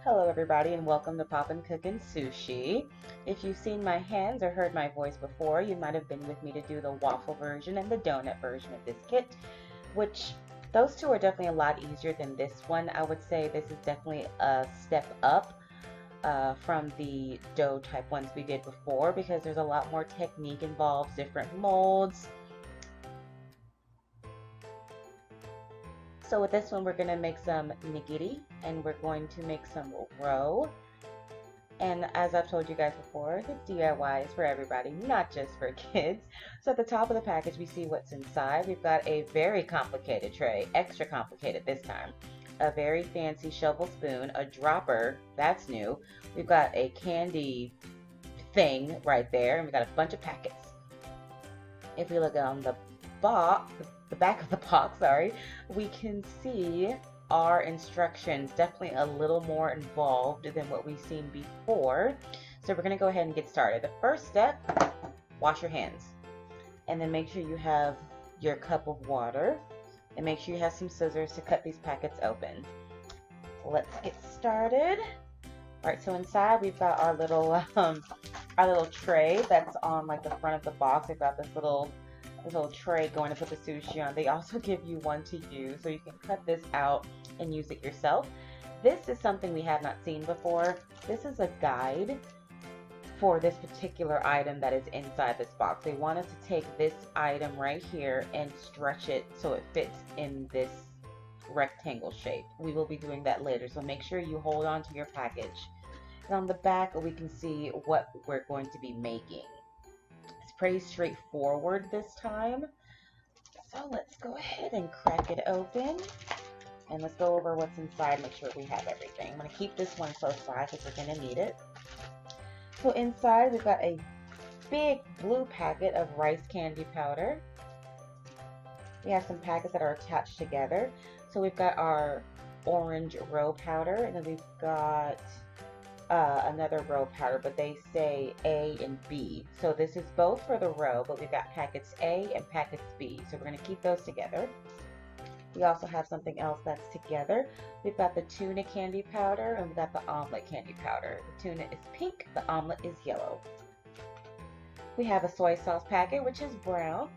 Hello everybody and welcome to Popin Cookin Sushi. If you've seen my hands or heard my voice before, you might have been with me to do the waffle version and the donut version of this kit, which those two are definitely a lot easier than this one. I would say this is definitely a step up from the dough type ones we did before because there's a lot more technique involved, different molds. So with this one, we're going to make some nigiri and we're going to make some roe. And as I've told you guys before, the DIY is for everybody, not just for kids. So at the top of the package, we see what's inside. We've got a very complicated tray, extra complicated this time. A very fancy shovel spoon, a dropper, that's new. We've got a candy thing right there, and we've got a bunch of packets. If we look on the box, the back of the box, sorry, we can see our instructions, definitely a little more involved than what we've seen before. So we're going to go ahead and get started. The first step, wash your hands. And then make sure you have your cup of water. And make sure you have some scissors to cut these packets open. Let's get started. Alright, so inside we've got our little tray that's on like the front of the box. We've got this little tray going to put the sushi on. They also give you one to use, so you can cut this out and use it yourself. This is something we have not seen before. This is a guide for this particular item that is inside this box. They want us to take this item right here and stretch it so it fits in this rectangle shape. We will be doing that later, so make sure you hold on to your package. And on the back, we can see what we're going to be making. Pretty straightforward this time. So let's go ahead and crack it open and let's go over what's inside, make sure we have everything. I'm going to keep this one close by because we're going to need it. So inside we've got a big blue packet of rice candy powder. We have some packets that are attached together. So we've got our orange roe powder, and then we've got another roe powder, but they say A and B. So this is both for the roe, but we've got packets A and packets B. So we're going to keep those together. We also have something else that's together. We've got the tuna candy powder and we've got the omelette candy powder. The tuna is pink, the omelette is yellow. We have a soy sauce packet, which is brown.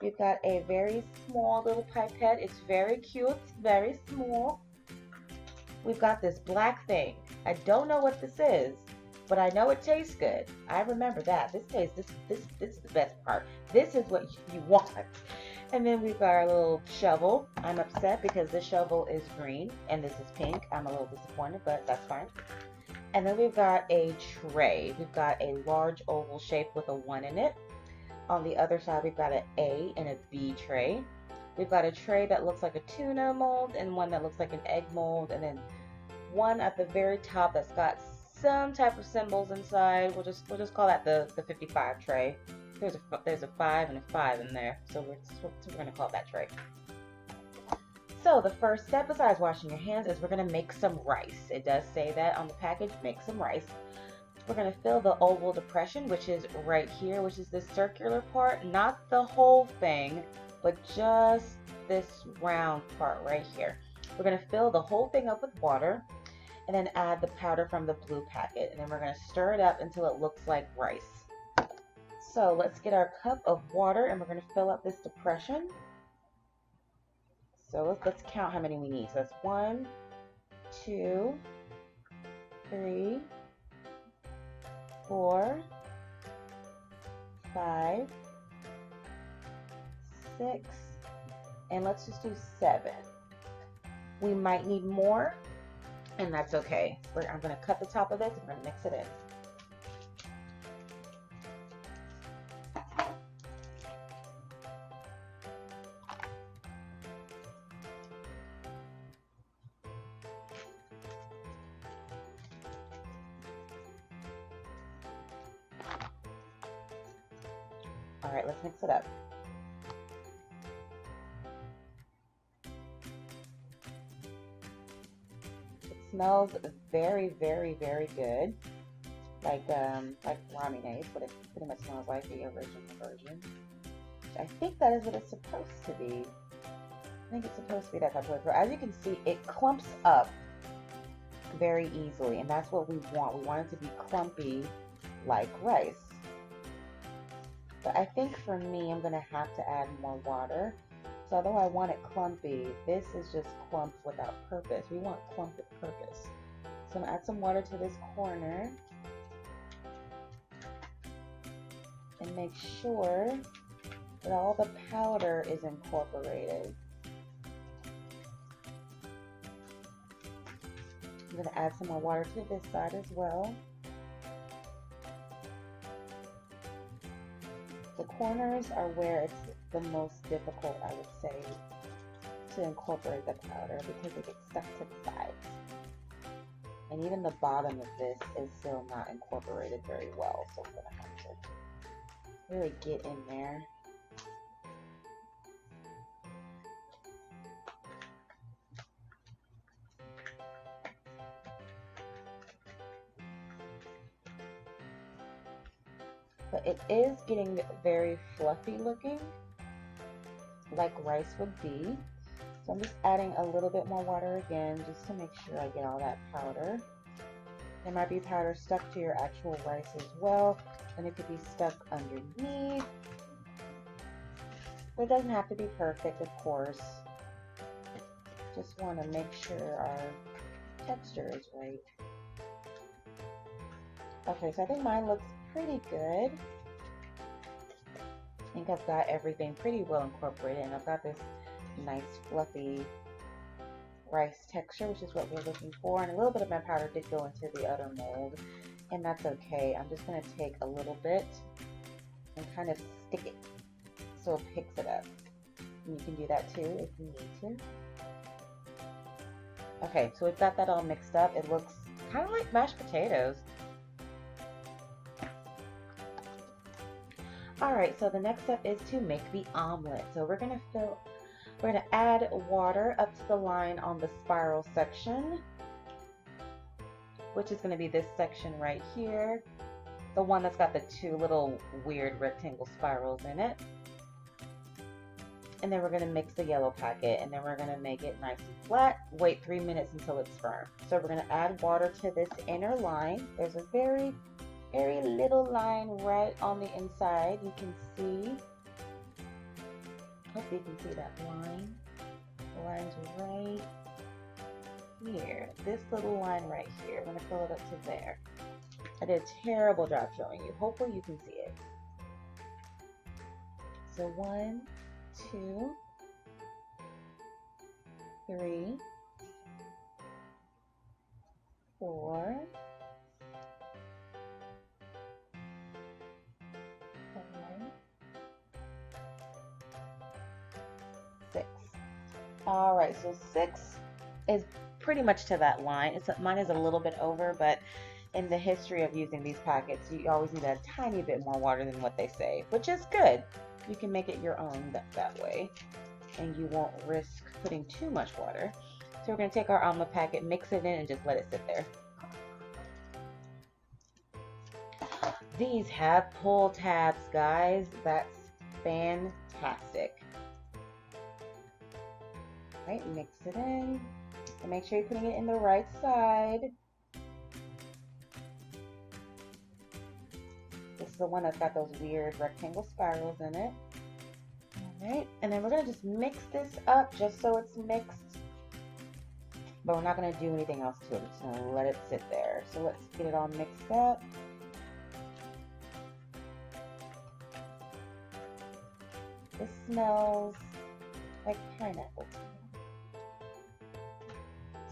We've got a very small little pipette. It's very cute, it's very small. We've got this black thing. I don't know what this is, but I know it tastes good. I remember that. This is the best part. This is what you want. And then we've got our little shovel. I'm upset because this shovel is green and this is pink. I'm a little disappointed, but that's fine. And then we've got a tray. We've got a large oval shape with a 1 in it. On the other side, we've got an A and a B tray. We've got a tray that looks like a tuna mold and one that looks like an egg mold, and then one at the very top that's got some type of symbols inside. We'll just call that the 55 tray. There's a 5 and a 5 in there, so we're going to call that tray. So the first step, besides washing your hands, is we're going to make some rice. It does say that on the package, make some rice. We're going to fill the oval depression, which is right here, which is this circular part, not the whole thing, but just this round part right here. We're going to fill the whole thing up with water and then add the powder from the blue packet, and then we're going to stir it up until it looks like rice. So let's get our cup of water and we're going to fill up this depression. So let's count how many we need. So that's 1, 2, 3, 4, 5, 6, and let's just do 7. We might need more, and that's okay. I'm going to cut the top of this and we're going to mix it in. All right, let's mix it up. Smells very, very, very good, like ramen, what it pretty much smells like, the original version. I think that is what it's supposed to be. I think it's supposed to be that type of flavor. As you can see, it clumps up very easily, and that's what we want. We want it to be clumpy like rice. But I think for me, I'm gonna have to add more water. So although I want it clumpy, this is just clump without purpose. We want clump with purpose. So I'm gonna add some water to this corner and make sure that all the powder is incorporated. I'm gonna add some more water to this side as well. The corners are where it's the most difficult, I would say, to incorporate the powder because it gets stuck to the sides. And even the bottom of this is still not incorporated very well, so I'm gonna have to really get in there. But it is getting very fluffy looking, like rice would be. So I'm just adding a little bit more water again, just to make sure I get all that powder. There might be powder stuck to your actual rice as well, and it could be stuck underneath. But it doesn't have to be perfect, of course. Just want to make sure our texture is right. Okay, so I think mine looks pretty good. I think I've got everything pretty well incorporated, and I've got this nice fluffy rice texture, which is what we're looking for. And a little bit of my powder did go into the other mold, and that's okay. I'm just going to take a little bit and kind of stick it so it picks it up. And you can do that too if you need to. Okay, so we've got that all mixed up. It looks kind of like mashed potatoes. Alright, so the next step is to make the omelet. So we're gonna add water up to the line on the spiral section, which is gonna be this section right here, the one that's got the two little weird rectangle spirals in it. And then we're gonna mix the yellow packet, and then we're gonna make it nice and flat. Wait 3 minutes until it's firm. So we're gonna add water to this inner line. There's a very little line right on the inside. You can see, hope you can see that line. The line's right here. This little line right here. I'm gonna fill it up to there. I did a terrible job showing you. Hopefully you can see it. So 1, 2, 3, 4, 6. All right, so 6 is pretty much to that line. Mine is a little bit over, but in the history of using these packets, you always need a tiny bit more water than what they say, which is good. You can make it your own that way, and you won't risk putting too much water. So we're going to take our omelet packet, mix it in, and just let it sit there. These have pull tabs, guys. That's fantastic. Right, mix it in, and make sure you're putting it in the right side. This is the one that's got those weird rectangle spirals in it. Alright, and then we're going to just mix this up just so it's mixed. But we're not going to do anything else to it. We're just going to let it sit there. So let's get it all mixed up. This smells like pineapple.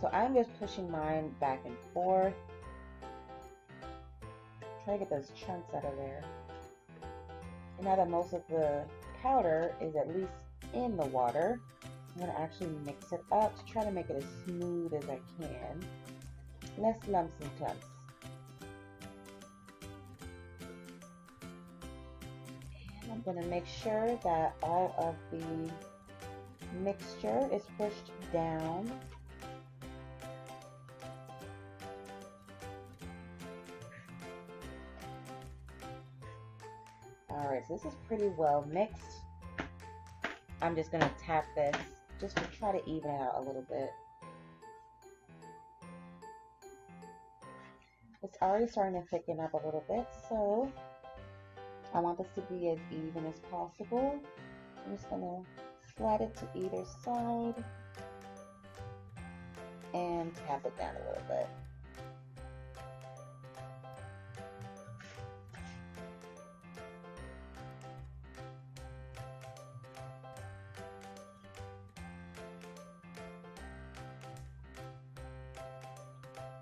So I'm just pushing mine back and forth. Try to get those chunks out of there. And now that most of the powder is at least in the water, I'm going to actually mix it up to try to make it as smooth as I can. Less lumps and clumps. And I'm going to make sure that all of the mixture is pushed down. Alright, so this is pretty well mixed. I'm just going to tap this just to try to even it out a little bit. It's already starting to thicken up a little bit, so I want this to be as even as possible. I'm just gonna slide it to either side and tap it down a little bit.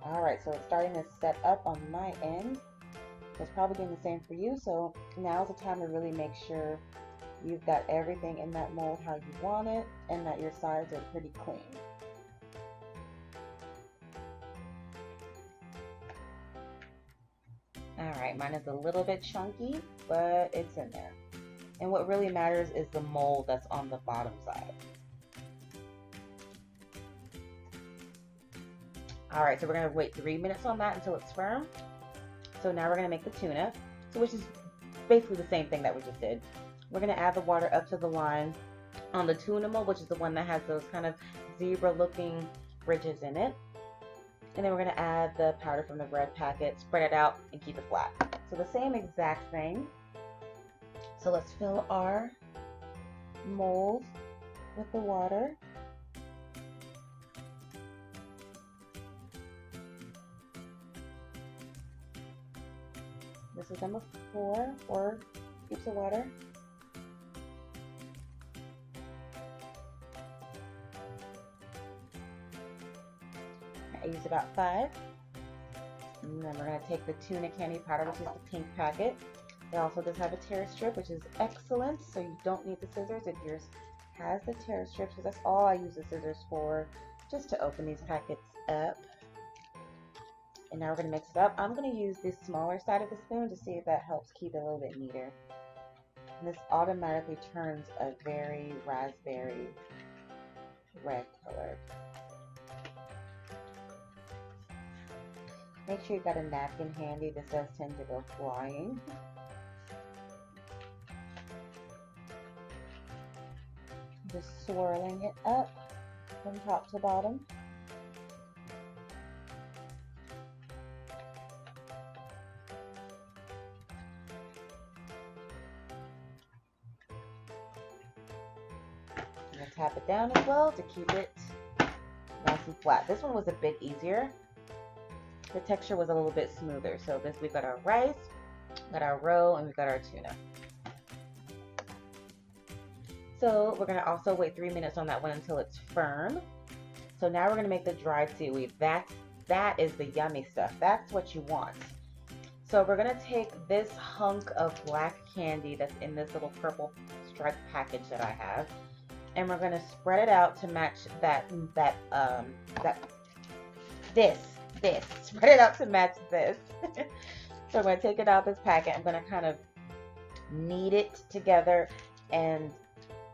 Alright, so it's starting to set up on my end. It's probably doing the same for you, so now's the time to really make sure you've got everything in that mold how you want it and that your sides are pretty clean. Alright, mine is a little bit chunky, but it's in there. And what really matters is the mold that's on the bottom side. Alright, so we're going to wait 3 minutes on that until it's firm. So now we're going to make the tuna, which is basically the same thing that we just did. We're going to add the water up to the line on the tuna mold, which is the one that has those kind of zebra looking ridges in it. And then we're going to add the powder from the red packet, spread it out, and keep it flat. So the same exact thing. So let's fill our mold with the water. This is number 4 scoops of water. I used about 5. And then we're going to take the tuna candy powder, which is the pink packet. It also does have a tear strip, which is excellent, so you don't need the scissors if yours has the tear strips, because that's all I use the scissors for, just to open these packets up. And now we're going to mix it up. I'm going to use this smaller side of the spoon to see if that helps keep it a little bit neater. And this automatically turns a very raspberry red color. Make sure you've got a napkin handy. This does tend to go flying. Just swirling it up from top to bottom. I'm going to tap it down as well to keep it nice and flat. This one was a bit easier. The texture was a little bit smoother. So we've got our rice, we've got our roe, and we've got our tuna. So we're going to also wait 3 minutes on that one until it's firm. So now we're going to make the dried seaweed. That is the yummy stuff. That's what you want. So we're going to take this hunk of black candy that's in this little purple striped package that I have, and we're going to spread it out to match this. Spread it out to match this. So I'm going to take it out of this packet. I'm going to kind of knead it together, and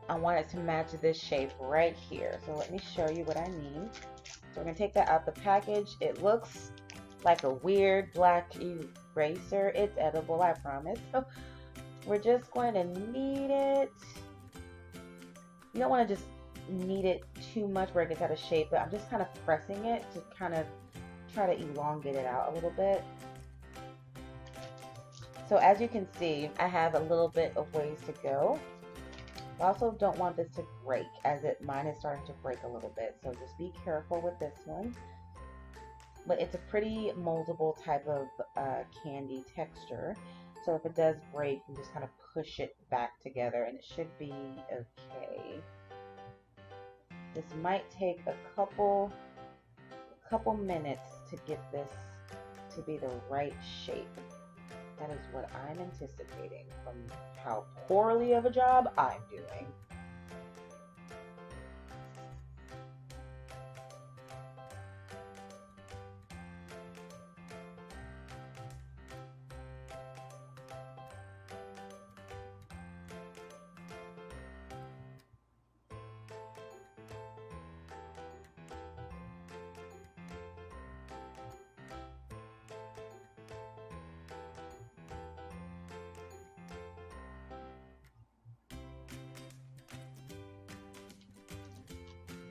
I want it to match this shape right here. So let me show you what I mean. So we're going to take that out the package. It looks like a weird black eraser. It's edible, I promise. So we're just going to knead it. You don't want to just knead it too much where it gets out of shape, but I'm just kind of pressing it to kind of try to elongate it out a little bit. So as you can see, I have a little bit of ways to go. I also don't want this to break, as mine is starting to break a little bit, so just be careful with this one. But it's a pretty moldable type of candy texture, so if it does break, you just kind of push it back together and it should be okay. This might take a couple minutes to get this to be the right shape. That is what I'm anticipating from how poorly of a job I'm doing.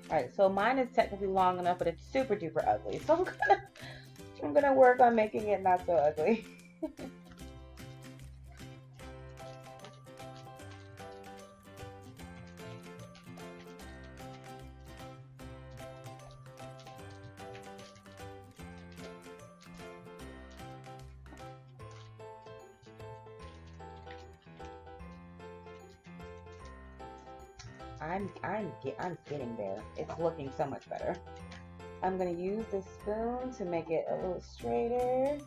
Alright, so mine is technically long enough, but it's super duper ugly. So I'm gonna I'm gonna work on making it not so ugly. I'm getting there. It's looking so much better. I'm gonna use this spoon to make it a little straighter.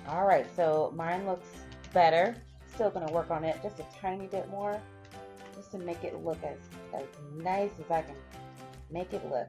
All right, so mine looks better. Still gonna work on it just a tiny bit more, just to make it look as nice as I can make it look.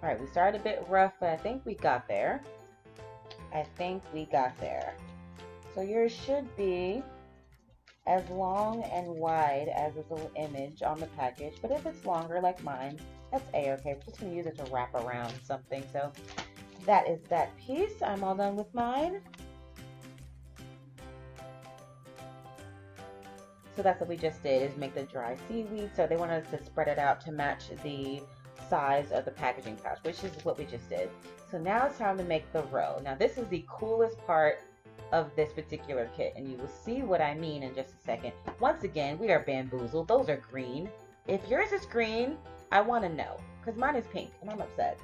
All right, we started a bit rough, but I think we got there. So yours should be as long and wide as this little image on the package, but if it's longer like mine, that's a-okay. We're just gonna use it to wrap around something. So that is that piece. I'm all done with mine. So that's what we just did, is make the dry seaweed. So they wanted us to spread it out to match the size of the packaging pouch, which is what we just did. So now it's time to make the row. Now this is the coolest part of this particular kit, and you will see what I mean in just a second. Once again, we are bamboozled. Those are green. If yours is green, I want to know, because mine is pink and I'm upset.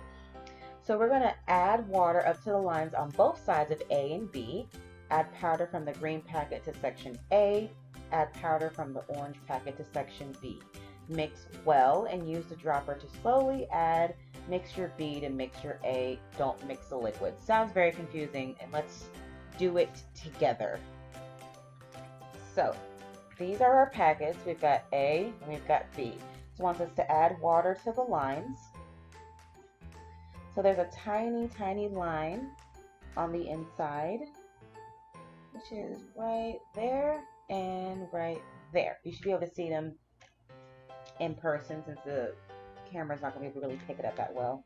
So we're going to add water up to the lines on both sides of A and B. Add powder from the green packet to section A. Add powder from the orange packet to section B. Mix well and use the dropper to slowly add mixture B to mixture A. Don't mix the liquid. Sounds very confusing, and let's do it together. So these are our packets. We've got A and we've got B. So it wants us to add water to the lines. So there's a tiny, tiny line on the inside, which is right there and right there. You should be able to see them in person since the camera's not going to be able to really pick it up that well.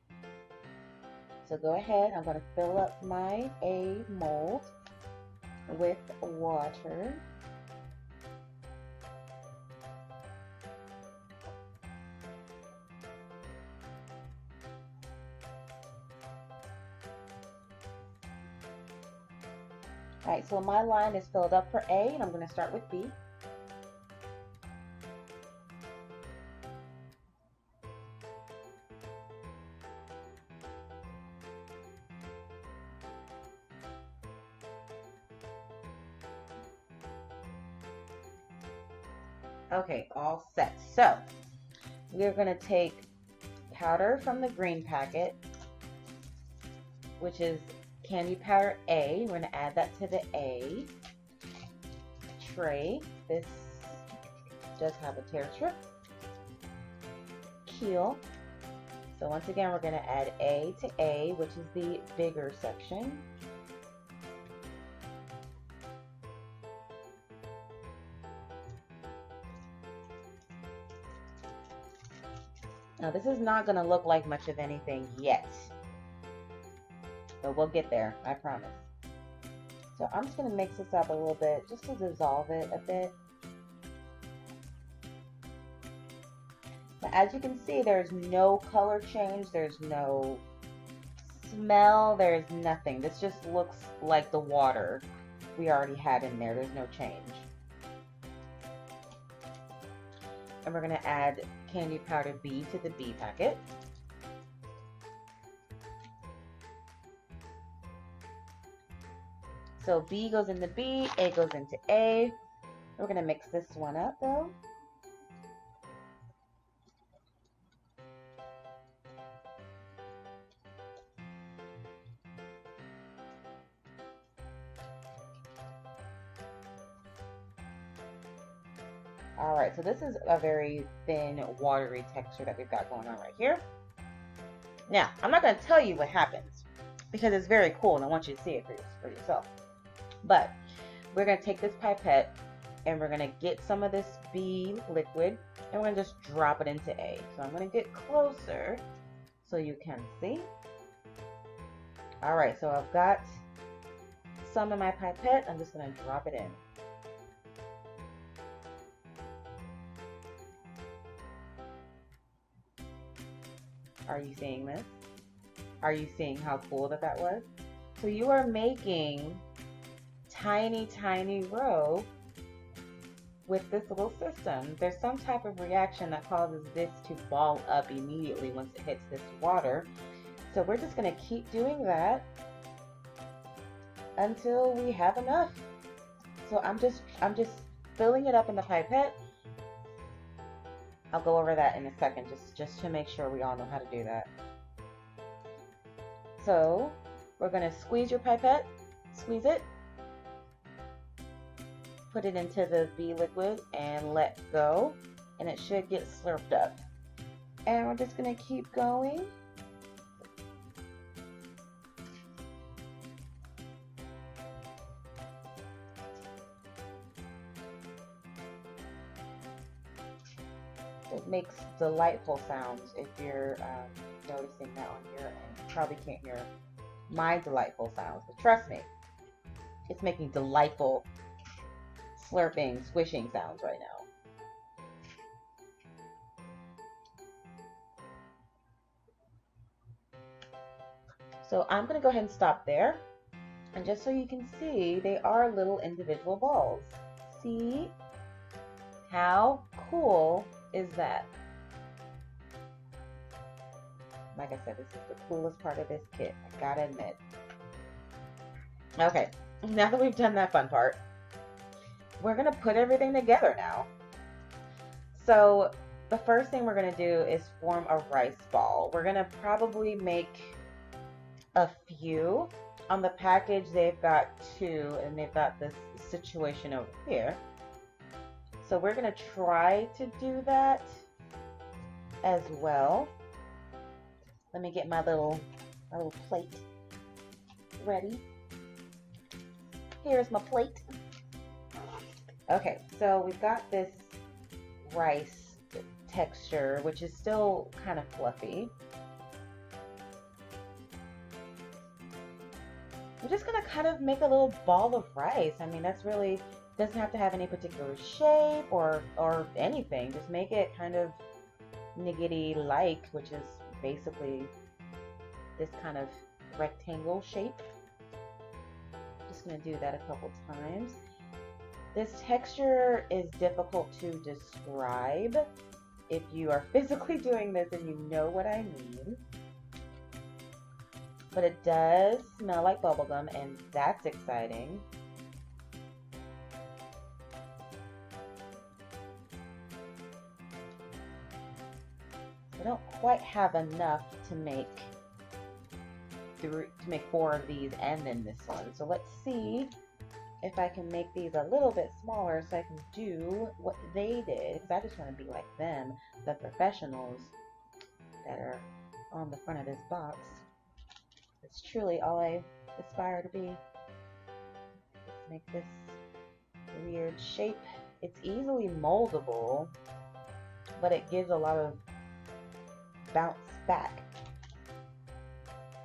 So go ahead, I'm going to fill up my A mold with water. Alright, so my line is filled up for A, and I'm going to start with B. Okay, all set. So we're going to take powder from the green packet, which is candy powder A. We're going to add that to the A tray. This does have a tear strip. Keel. So once again, we're going to add A to A, which is the bigger section. Now this is not going to look like much of anything yet, but we'll get there, I promise. So I'm just going to mix this up a little bit just to dissolve it a bit. Now, as you can see, there's no color change, there's no smell, there's nothing. This just looks like the water we already had in there. There's no change. And we're going to add candy powder B to the B packet. So B goes into B, A goes into A. We're going to mix this one up though. Alright, so this is a very thin, watery texture that we've got going on right here. Now, I'm not going to tell you what happens because it's very cool and I want you to see it for yourself. But we're going to take this pipette and we're going to get some of this B liquid and we're going to just drop it into A. So I'm going to get closer so you can see. Alright, so I've got some in my pipette. I'm just going to drop it in. Are you seeing this? Are you seeing how cool that was? So you are making tiny, tiny roe with this little system. There's some type of reaction that causes this to ball up immediately once it hits this water. So we're just going to keep doing that until we have enough. So I'm just filling it up in the pipette. I'll go over that in a second just to make sure we all know how to do that. So we're going to squeeze your pipette, squeeze it, put it into the B liquid and let go, and it should get slurped up. And we're just going to keep going. It makes delightful sounds if you're noticing that on your end. You probably can't hear my delightful sounds, but trust me, it's making delightful slurping, squishing sounds right now. So I'm going to go ahead and stop there. And just so you can see, they are little individual balls. See? How cool is that? Like I said, this is the coolest part of this kit, I gotta admit. Okay, now that we've done that fun part, we're gonna put everything together now. So the first thing we're gonna do is form a rice ball. We're gonna probably make a few. On the package, they've got 2, and they've got this situation over here. So we're going to try to do that as well. Let me get my little plate ready. Here's my plate. Okay, so we've got this rice texture, which is still kind of fluffy. We're just going to kind of make a little ball of rice. I mean, that's really... doesn't have to have any particular shape or anything. Just make it kind of niggity-like, which is basically this kind of rectangle shape. Just going to do that a couple times. This texture is difficult to describe. If you are physically doing this and you know what I mean. But it does smell like bubblegum, and that's exciting. I don't quite have enough to make 4 of these and then this one. So let's see if I can make these a little bit smaller so I can do what they did. Because I just want to be like them, the professionals that are on the front of this box. It's truly all I aspire to be. Let's make this weird shape. It's easily moldable, but it gives a lot of bounce back.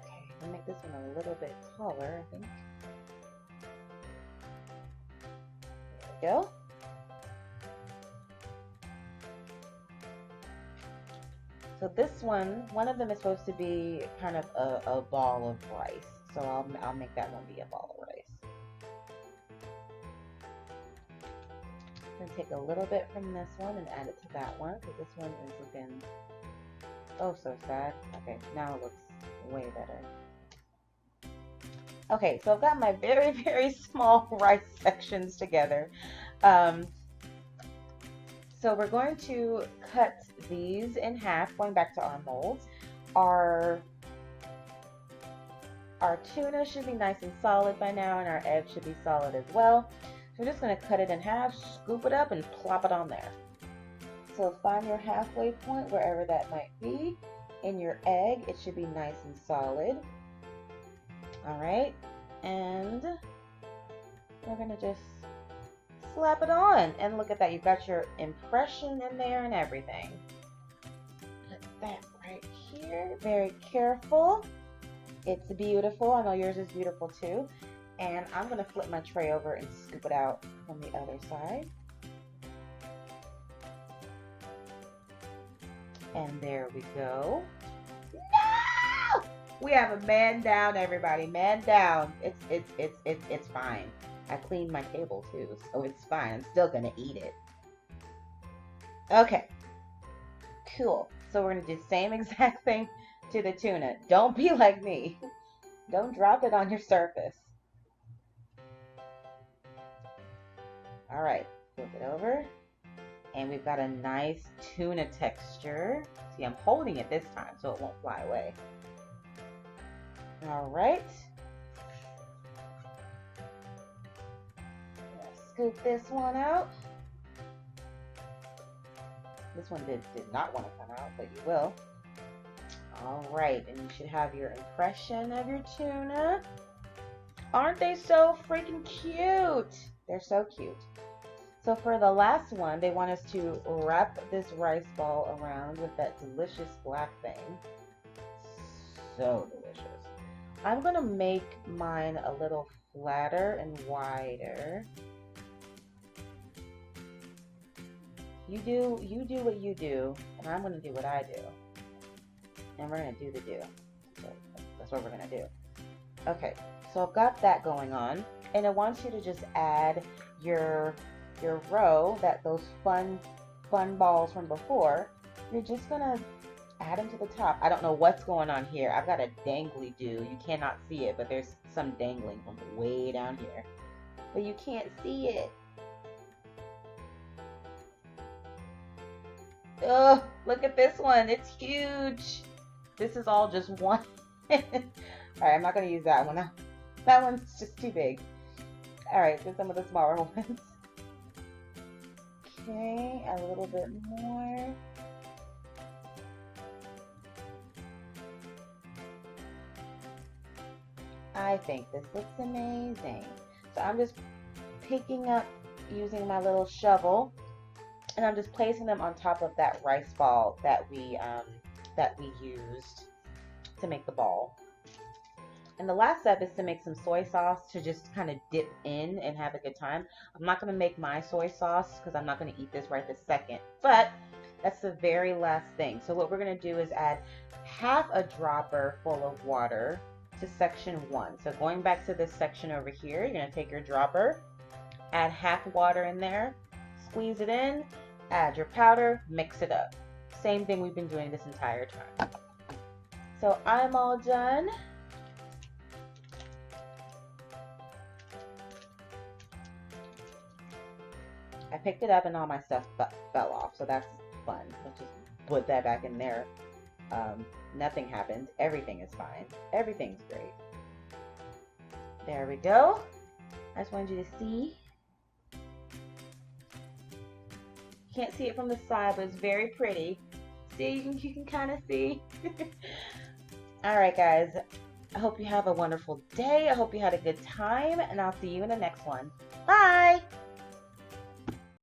Okay, I'll make this one a little bit taller, I think. There we go. So this one of them is supposed to be kind of a ball of rice. So I'll make that one be a ball of rice. I'm going to take a little bit from this one and add it to that one, because this one is looking, oh, so sad. Okay, now it looks way better. Okay, so I've got my very, very small rice sections together. Um, so we're going to cut these in half, going back to our molds. Our Our tuna should be nice and solid by now, and our egg should be solid as well. So we're just going to cut it in half, scoop it up, and plop it on there. So find your halfway point, wherever that might be. In your egg, it should be nice and solid. All right, and we're going to just slap it on. And look at that, you've got your impression in there and everything. Put that right here, very careful. It's beautiful. I know yours is beautiful too. And I'm going to flip my tray over and scoop it out from the other side. And there we go. No! We have a man down, everybody. Man down. It's fine. I cleaned my table too, so it's fine. I'm still going to eat it. Okay. Cool. So we're going to do the same exact thing to the tuna. Don't be like me. Don't drop it on your surface. All right, flip it over. And we've got a nice tuna texture. See, I'm holding it this time so it won't fly away. All right. Scoop this one out. This one did not want to come out, but you will. All right, and you should have your impression of your tuna. Aren't they so freaking cute? They're so cute. So for the last one, they want us to wrap this rice ball around with that delicious black thing. So delicious. I'm gonna make mine a little flatter and wider. You do what you do, and I'm gonna do what I do. And we're gonna do the do. So that's what we're gonna do. Okay, so I've got that going on, and I want you to just add your row, those fun balls from before. You're just gonna add them to the top. I don't know what's going on here. I've got a dangly do. You cannot see it, but there's some dangling from way down here. But you can't see it. Oh, look at this one. It's huge. This is all just one. Alright, I'm not going to use that one. That one's just too big. Alright, so some of the smaller ones. Okay, a little bit more. I think this looks amazing. So I'm just picking up using my little shovel, and I'm just placing them on top of that rice ball that we used to make the ball. And the last step is to make some soy sauce to just kind of dip in and have a good time. I'm not going to make my soy sauce because I'm not going to eat this right this second, but that's the very last thing. So what we're going to do is add half a dropper full of water to section 1. So going back to this section over here, you're going to take your dropper, add half water in there, squeeze it in, add your powder, mix it up. Same thing we've been doing this entire time. So I'm all done. I picked it up and all my stuff fell off, so that's fun. Let's just put that back in there. Nothing happened. Everything is fine. Everything's great. There we go. I just wanted you to see. Can't see it from the side, but it's very pretty. See, you can kind of see. Alright guys, I hope you have a wonderful day. I hope you had a good time, and I'll see you in the next one. Bye!